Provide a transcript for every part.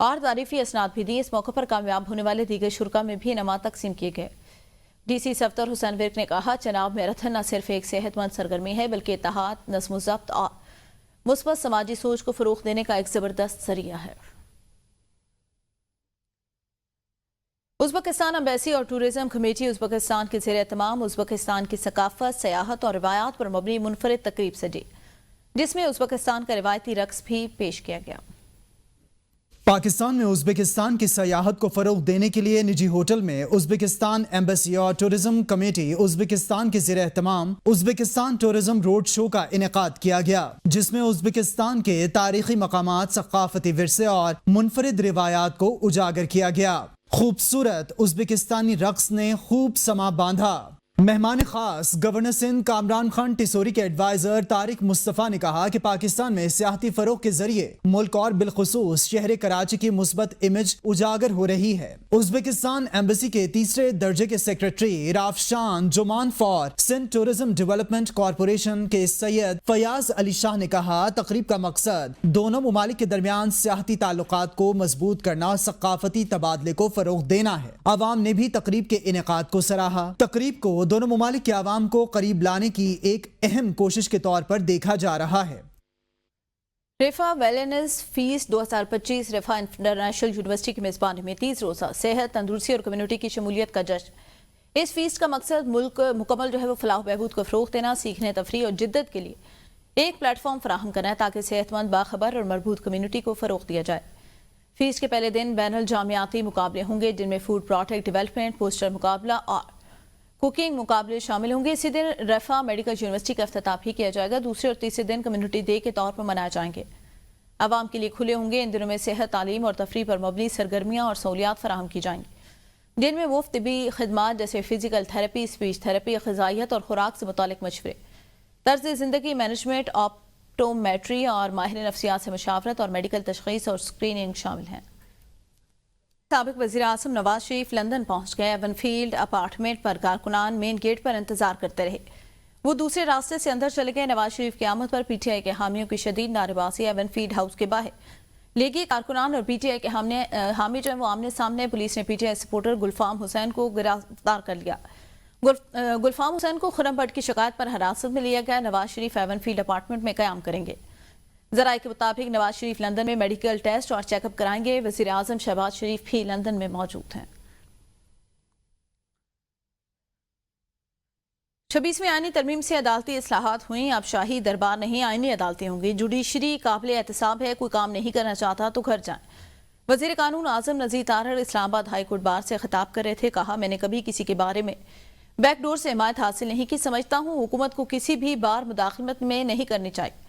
اور تعریفی اسناد بھی دی۔ اس موقع پر کامیاب ہونے والے دیگر شرکا میں بھی انعامات تقسیم کیے گئے۔ ڈی سی صفدر حسین ورک نے کہا، چناب میراتھن نہ صرف ایک صحت مند سرگرمی ہے بلکہ اتحاد، نظم و ضبط اور مثبت سماجی سوچ کو فروغ دینے کا ایک زبردست ذریعہ ہے۔ ازبکستان امبیسی اور ٹورزم کمیٹی ازبکستان کے زیر اہتمام ازبکستان کی ثقافت، سیاحت اور روایات پر مبنی منفرد تقریب سجی، جس میں ازبکستان کا روایتی رقص بھی پیش کیا گیا۔ پاکستان میں ازبکستان کی سیاحت کو فروغ دینے کے لیے نجی ہوٹل میں ازبکستان ایمبیسی اور ٹورزم کمیٹی ازبکستان کے زیر اہتمام ازبکستان ٹورزم روڈ شو کا انعقاد کیا گیا، جس میں ازبکستان کے تاریخی مقامات، ثقافتی ورثے اور منفرد روایات کو اجاگر کیا گیا۔ خوبصورت ازبکستانی رقص نے خوب سما باندھا۔ مہمان خاص گورنر سندھ کامران خان ٹیسوری کے ایڈوائزر طارق مصطفیٰ نے کہا کہ پاکستان میں سیاحتی فروغ کے ذریعے ملک اور بالخصوص شہر کراچی کی مثبت امیج اجاگر ہو رہی ہے۔ ازبکستان ایمبیسی کے تیسرے درجے کے secretary Rafshan Jaman for Sindh tourism development corporation کے سید فیاض علی شاہ نے کہا، تقریب کا مقصد دونوں ممالک کے درمیان سیاحتی تعلقات کو مضبوط کرنا اور ثقافتی تبادلے کو فروغ دینا ہے۔ عوام نے بھی تقریب کے انعقاد کو سراہا۔ تقریب کو دونوں ممالک کے عوام کو قریب لانے کی ایک اہم کوشش کے طور پر دیکھا جا رہا ہے۔ رفا ویلنس فیسٹ 2025 رفا انٹرنیشنل یونیورسٹی کی میزبانی میں 30 روزہ صحت، تندرستی اور کمیونٹی کی شمولیت کا جشن۔ اس فیسٹ کا مقصد ملک مکمل وہ فلاح و بہبود کو فروغ دینا، سیکھنے، تفریح اور جدت کے لیے ایک پلیٹ فارم فراہم کرنا ہے تاکہ صحت مند، باخبر اور مربوط کمیونٹی کو فروغ دیا جائے۔ فیسٹ کے پہلے دن بین الجامعاتی مقابلے ہوں گے، جن میں فوڈ پروڈکٹ ڈیولپمنٹ، پوسٹر مقابلہ اور کوکنگ مقابلے شامل ہوں گے۔ اسی دن رفا میڈیکل یونیورسٹی کا افتتاح بھی کیا جائے گا۔ دوسرے اور تیسرے دن کمیونٹی ڈے کے طور پر منائے جائیں گے۔ عوام کے لیے کھلے ہوں گے۔ ان دنوں میں صحت، تعلیم اور تفریح پر مبنی سرگرمیاں اور سہولیات فراہم کی جائیں گی، جن میں مفت طبی خدمات جیسے فزیکل تھراپی، اسپیچ تھراپی، غذائیت اور خوراک سے متعلق مشورے، طرز زندگی مینجمنٹ، آپٹومیٹری اور ماہر نفسیات سے مشاورت اور میڈیکل تشخیص اور اسکریننگ شامل ہیں۔ سابق وزیر اعظم نواز شریف لندن پہنچ گئے۔ ایون فیلڈ اپارٹمنٹ پر کارکنان مین گیٹ پر انتظار کرتے رہے۔ وہ دوسرے راستے سے اندر چلے گئے۔ نواز شریف کی آمد پر پی ٹی آئی کے حامیوں کی شدید نعرے بازی ایون فیلڈ ہاؤس کے باہر۔ لیگی کارکنان اور پی ٹی آئی کے حامی جو ہیں وہ آمنے سامنے۔ پولیس نے P T I supporter Gulfam Hussain کو گرفتار کر لیا۔ گلفام حسین کو خرم بٹ کی شکایت پر حراست میں لیا گیا۔ Nawaz Sharif even field apartment میں قیام کریں گے۔ ذرائع کے مطابق نواز شریف لندن میں میڈیکل ٹیسٹ اور چیک اپ کرائیں گے۔ وزیر اعظم شہباز شریف بھی لندن میں موجود ہیں۔ 26ویں آئینی ترمیم سے عدالتی اصلاحات ہوئیں۔ اب شاہی دربار نہیں، آئینی عدالتیں ہوں گی۔ جوڈیشری قابل احتساب ہے، کوئی کام نہیں کرنا چاہتا تو گھر جائیں۔ وزیر قانون اعظم نذیر طاہر اسلام آباد ہائی کورٹ بار سے خطاب کر رہے تھے۔ کہا، میں نے کبھی کسی کے بارے میں بیک ڈور سے حمایت حاصل نہیں کی۔ سمجھتا ہوں حکومت کو کسی بھی بار مداخلت میں نہیں کرنی چاہیے۔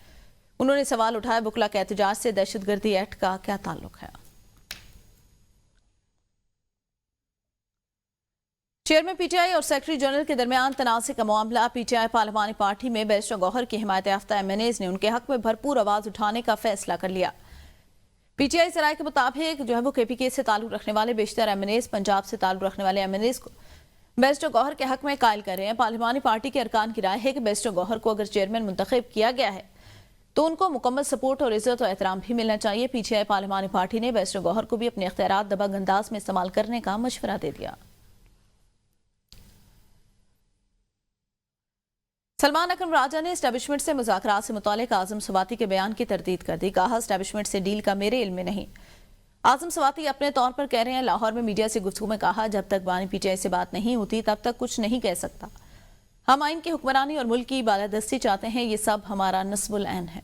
انہوں نے سوال اٹھایا، وکلا کے احتجاج سے دہشت گردی ایکٹ کا کیا تعلق ہے؟ چیئرمین پی ٹی آئی اور سیکرٹری جنرل کے درمیان تنازع کا معاملہ۔ پی ٹی آئی پارلیمانی پارٹی میں بیرسٹر گوہر کی حمایت یافتہ ایم این ایز نے ان کے حق میں بھرپور آواز اٹھانے کا فیصلہ کر لیا۔ پی ٹی آئی ذرائع کے مطابق وہ کے پی کے سے تعلق رکھنے والے بیشتر ایم این ایز پنجاب سے تعلق رکھنے والے ایم این ایز کو بیرسٹر گوہر کے حق میں قائل کر رہے ہیں۔ پارلیمانی پارٹی کے ارکان کی رائے ہے کہ بیرسٹر گوہر کو اگر چیئرمین منتخب کیا گیا ہے تو ان کو مکمل سپورٹ اور عزت و احترام بھی ملنا چاہیے۔ پی ٹی آئی پارلیمانی پارٹی نے بیرسٹر گوہر کو بھی اپنے اختیارات دبنگ انداز میں استعمال کرنے کا مشورہ دے دیا۔ سلمان اکرم راجہ نے اسٹیبلشمنٹ سے مذاکرات سے متعلق اعظم سواتی کے بیان کی تردید کر دی۔ کہا، اسٹیبلشمنٹ سے ڈیل کا میرے علم میں نہیں۔ اعظم سواتی اپنے طور پر کہہ رہے ہیں۔ لاہور میں میڈیا سے گفتگو میں کہا، جب تک بانی پی ٹی آئی سے بات نہیں ہوتی تب تک کچھ نہیں کہہ سکتا۔ ہم آئین کی حکمرانی اور ملک کی بالادستی چاہتے ہیں، یہ سب ہمارا نصب العین ہے۔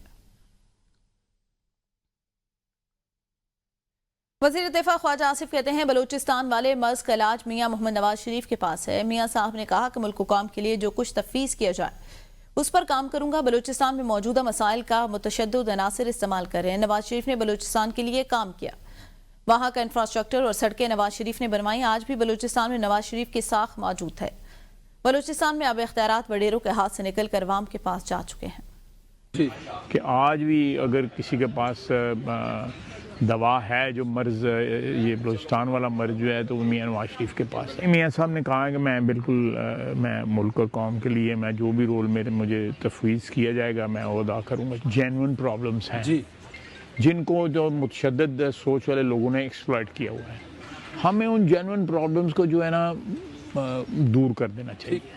وزیر دفاع خواجہ آصف کہتے ہیں، بلوچستان والے مرض کا علاج میاں محمد نواز شریف کے پاس ہے۔ میاں صاحب نے کہا کہ ملک و قوم کے لیے جو کچھ تفویض کیا جائے اس پر کام کروں گا۔ بلوچستان میں موجودہ مسائل کا متشدد عناصر استعمال کر رہے ہیں۔ نواز شریف نے بلوچستان کے لیے کام کیا، وہاں کا انفراسٹرکچر اور سڑکیں نواز شریف نے بنوائی۔ آج بھی بلوچستان میں نواز شریف کی ساکھ موجود ہے۔ بلوچستان میں اب اختیارات وڈیروں کے ہاتھ سے نکل کر عوام کے پاس جا چکے ہیں۔ کہ آج بھی اگر کسی کے پاس دوا ہے جو مرض، یہ بلوچستان والا مرض جو ہے، تو وہ میاں نواز شریف کے پاس ہے۔ میاں صاحب نے کہا کہ میں بالکل میں ملک اور قوم کے لیے میں جو بھی رول مجھے تفویض کیا جائے گا میں وہ ادا کروں گا۔ جینوئن پرابلمس ہیں، جن کو جو متشدد سوچ والے لوگوں نے ایکسپلائٹ کیا ہوا ہے. ہمیں ان جینوئن پرابلمس کو جو ہے نا دور کر دینا چاہیے.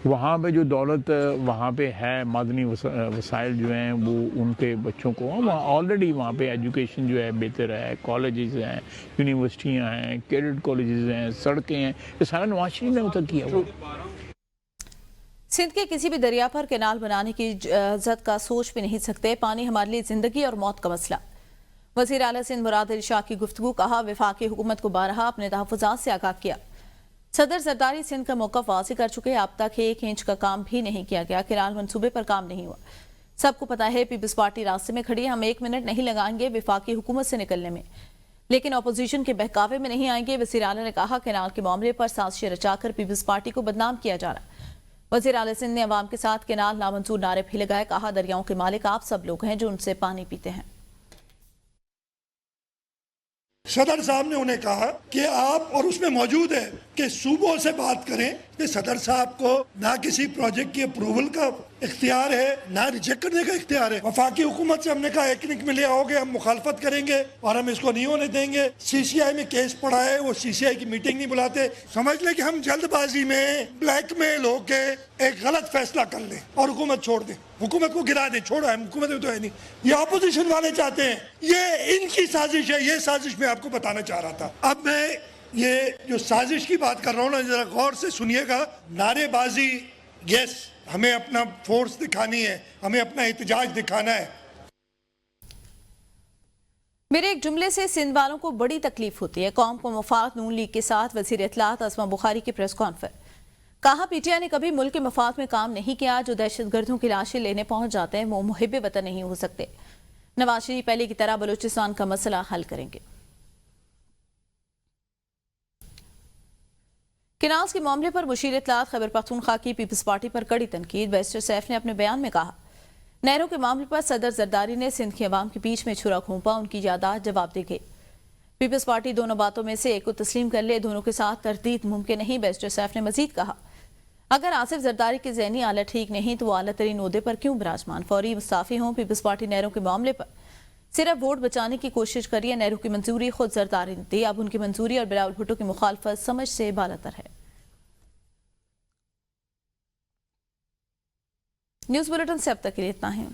وہاں پہ جو دولت وہاں پہ ہے، معدنی وسائل جو ہیں وہ ان کے بچوں کو وہاں آلریڈی وہاں پہ ایجوکیشن جو ہے بہتر ہے، کالجز ہیں، یونیورسٹیاں ہیں، کیڈٹ کالجز ہیں، سڑکیں ہیں، یہ سارا نواز شریف نے اتر کیا ہوا. سندھ کے کسی بھی دریا پر کینال بنانے کی اجازت کا سوچ بھی نہیں سکتے. پانی ہمارے لیے زندگی اور موت کا مسئلہ. وزیر اعلیٰ سندھ مراد علی شاہ کی گفتگو. کہا وفاقی حکومت کو بارہا اپنے تحفظات سے آگاہ کیا. صدر زرداری سندھ کا موقف واضح کر چکے. اب تک 1 انچ کا کام بھی نہیں کیا گیا. کینال منصوبے پر کام نہیں ہوا. سب کو پتا ہے پیپلز پارٹی راستے میں کھڑی ہے. ہم 1 منٹ نہیں لگائیں گے وفاقی حکومت سے نکلنے میں، لیکن اپوزیشن کے بہکاوے میں نہیں آئیں گے. وزیر اعلیٰ نے کہا کینال کے معاملے پر سازشیں رچا کر پیپلز پارٹی کو بدنام کیا جا رہا. وزیر اعلیٰ سندھ نے عوام کے ساتھ کینال نامنظور نعرے بھی لگائے. کہا دریاؤں کے مالک آپ سب لوگ ہیں جو ان سے پانی پیتے ہیں. صدر صاحب نے انہیں کہا کہ آپ، اور اس میں موجود ہے کہ صوبوں سے بات کریں کہ صدر صاحب کو نہ کسی پروجیکٹ کی اپروول کا اختیار ہے نہ ریجیکٹ کرنے کا اختیار ہے. وفاقی حکومت سے ہم نے کہا ایکنک میں لے آؤ گے، ہم مخالفت کریں گے اور ہم اس کو نہیں ہونے دیں گے. سی سی آئی میں کیس پڑا ہے، وہ سی سی آئی کی میٹنگ نہیں بلاتے. سمجھ لیں کہ ہم جلد بازی میں بلیک میل ہو کے ایک غلط فیصلہ کر لیں اور حکومت چھوڑ دیں، حکومت کو گرا دیں. چھوڑا ہے حکومت میں تو ہے نہیں. یہ اپوزیشن والے چاہتے ہیں، یہ ان کی سازش ہے. یہ سازش میں آپ کو بتانا چاہ رہا تھا. اب میں یہ جو سازش کی بات کر رہا ہوں نا، ذرا غور سے سنیے گا. نعرے بازی، یس، ہمیں اپنا فورس دکھانی ہے، ہمیں اپنا احتجاج دکھانا ہے. میرے ایک جملے سے سندھ والوں کو بڑی تکلیف ہوتی ہے. قوم کو مفاد نون لیگ کے ساتھ وزیر اطلاعات اسما بخاری کی پریس کانفرنس. کہا پی ٹی آئی نے کبھی ملک کے مفاد میں کام نہیں کیا. جو دہشت گردوں کی لاشیں لینے پہنچ جاتے ہیں وہ محب وطن نہیں ہو سکتے. نواز شریف پہلے کی طرح بلوچستان کا مسئلہ حل کریں گے. کینالز کے معاملے پر مشیر اطلاعات خیبر پختونخوا کی پیپلز پارٹی پر کڑی تنقید. بیرسٹر سیف نے اپنے بیان میں کہا نہروں کے معاملے پر صدر زرداری نے سندھ کے عوام کے بیچ میں چھرا گھونپا. ان کی یادداشت جواب دے گئی. پیپلز پارٹی دونوں باتوں میں سے ایک کو تسلیم کر لے، دونوں کے ساتھ تردید ممکن نہیں. بیرسٹر سیف نے مزید کہا اگر آصف زرداری کی ذہنی حالت ٹھیک نہیں تو وہ اعلیٰ ترین عہدے پر کیوں براجمان؟ فوری مستعفی ہوں. پیپلز پارٹی نہروں کے معاملے پر صرف ووٹ بچانے کی کوشش کری ہے. نہروں کی منظوری خود زرداری نے دی. اب ان کی منظوری اور بلاول بھٹو کی مخالفت سمجھ سے بالاتر ہے. نیوز بلیٹن سے اب تک کے لیے اتنا ہے.